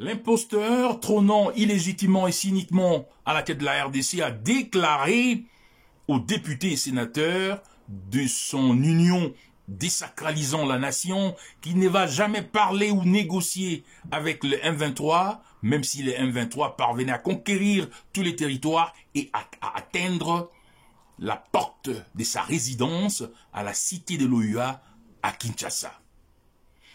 L'imposteur, trônant illégitimement et cyniquement à la tête de la RDC, a déclaré aux députés et sénateurs de son union désacralisant la nation qu'il ne va jamais parler ou négocier avec le M23, même si le M23 parvenait à conquérir tous les territoires et à atteindre la porte de sa résidence à la cité de l'OUA à Kinshasa.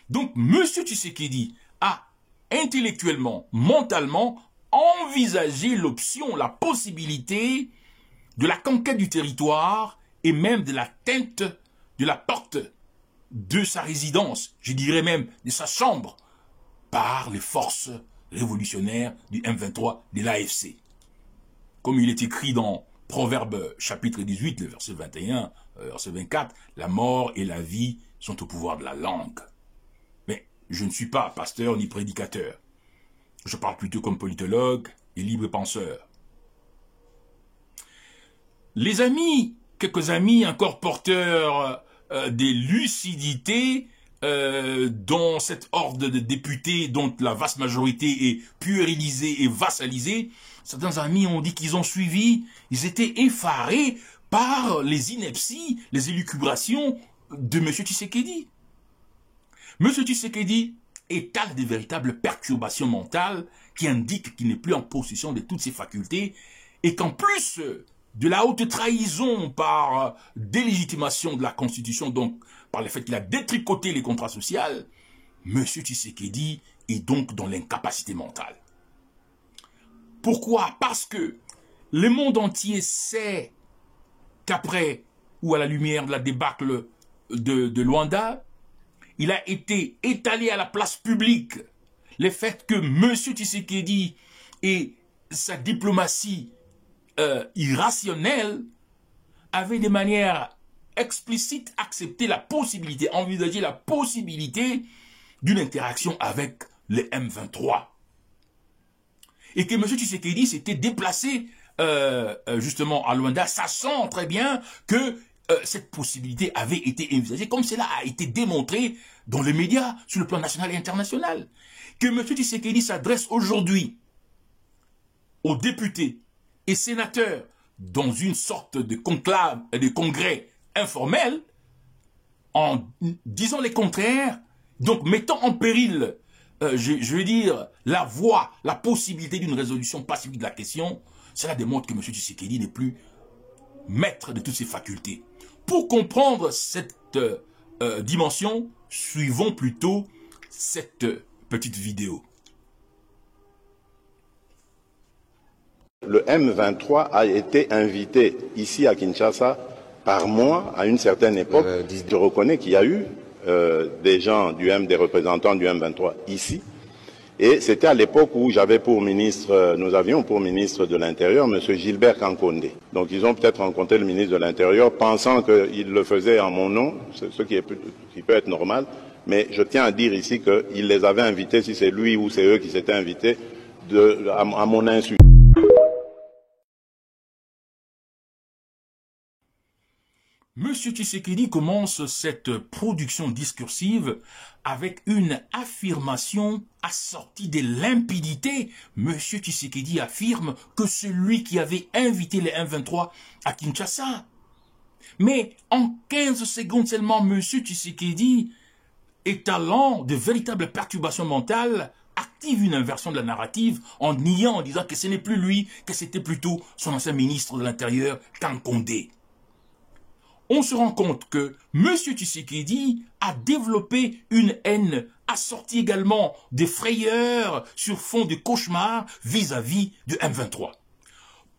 Donc, M. Tshisekedi a intellectuellement, mentalement, envisagé l'option, la possibilité de la conquête du territoire et même de l'atteinte de la porte de sa résidence, je dirais même de sa chambre, par les forces révolutionnaires du M23, de l'AFC. Comme il est écrit dans Proverbe chapitre 18, le verset 21, verset 24, la mort et la vie sont au pouvoir de la langue. Mais je ne suis pas pasteur ni prédicateur. Je parle plutôt comme politologue et libre penseur. Les amis, quelques amis encore porteurs des lucidités dont cette horde de députés, dont la vaste majorité est puérilisée et vassalisée, certains amis ont dit qu'ils ont suivi, ils étaient effarés par les inepties, les élucubrations de M. Tshisekedi. M. Tshisekedi étale des véritables perturbations mentales qui indiquent qu'il n'est plus en possession de toutes ses facultés et qu'en plus de la haute trahison par délégitimation de la Constitution, donc par le fait qu'il a détricoté les contrats sociaux, M. Tshisekedi est donc dans l'incapacité mentale. Pourquoi? Parce que le monde entier sait qu'après, ou à la lumière de la débâcle de Luanda, il a été étalé à la place publique le fait que M. Tshisekedi et sa diplomatie irrationnelle avaient de manière explicite accepté la possibilité, envisagé la possibilité d'une interaction avec le M23. Et que M. Tshisekedi s'était déplacé justement à Luanda, sachant très bien que cette possibilité avait été envisagée, comme cela a été démontré dans les médias, sur le plan national et international. Que M. Tshisekedi s'adresse aujourd'hui aux députés et sénateurs dans une sorte de conclave, de congrès informel, en disant les contraires, donc mettant en péril, je veux dire, la voie, la possibilité d'une résolution pacifique de la question. Cela démontre que M. Tshisekedi n'est plus maître de toutes ses facultés. Pour comprendre cette dimension, suivons plutôt cette petite vidéo. Le M23 a été invité ici à Kinshasa par moi à une certaine époque. Je reconnais qu'il y a eu des représentants du M23 ici. Et c'était à l'époque où j'avais pour ministre, nous avions pour ministre de l'Intérieur M. Gilbert Kankonde. Donc ils ont peut-être rencontré le ministre de l'Intérieur pensant qu'il le faisait en mon nom, ce qui peut être normal. Mais je tiens à dire ici qu'il les avait invités, si c'est lui ou c'est eux qui s'étaient invités, à mon insu. M. Tshisekedi commence cette production discursive avec une affirmation assortie de limpidité. M. Tshisekedi affirme que c'est lui qui avait invité les M23 à Kinshasa. Mais en 15 secondes seulement, M. Tshisekedi, étalant de véritables perturbations mentales, active une inversion de la narrative en niant, en disant que ce n'est plus lui, que c'était plutôt son ancien ministre de l'Intérieur, Kankonde. On se rend compte que M. Tshisekedi a développé une haine assortie également de frayeurs sur fond de cauchemar vis-à-vis de M23.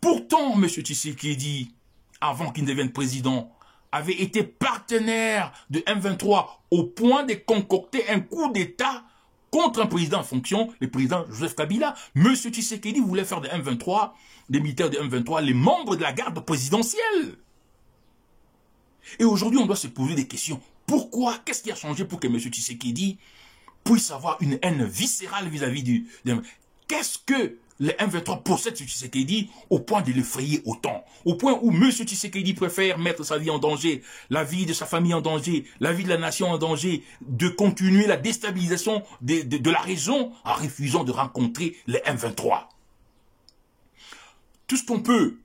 Pourtant, M. Tshisekedi, avant qu'il ne devienne président, avait été partenaire de M23 au point de concocter un coup d'État contre un président en fonction, le président Joseph Kabila. M. Tshisekedi voulait faire de M23, des militaires de M23, les membres de la garde présidentielle. Et aujourd'hui, on doit se poser des questions. Pourquoi? Qu'est-ce qui a changé pour que M. Tshisekedi puisse avoir une haine viscérale vis-à-vis du... Qu'est-ce que le M23 possède ce Tshisekedi au point de l'effrayer autant. Au point où M. Tshisekedi préfère mettre sa vie en danger, la vie de sa famille en danger, la vie de la nation en danger, de continuer la déstabilisation de la région en refusant de rencontrer le M23. Tout ce qu'on peut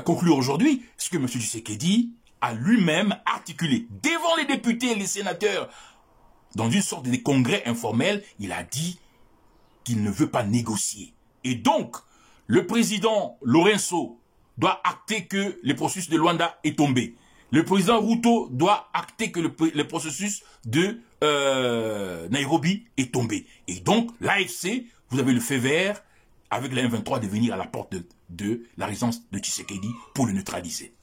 conclure aujourd'hui, c'est que M. Tshisekedi a lui-même articulé devant les députés et les sénateurs, dans une sorte de congrès informel, il a dit qu'il ne veut pas négocier. Et donc, le président Lorenzo doit acter que le processus de Luanda est tombé. Le président Ruto doit acter que le processus de Nairobi est tombé. Et donc, l'AFC, vous avez le feu vert avec la M23 de venir à la porte de la résidence de Tshisekedi pour le neutraliser.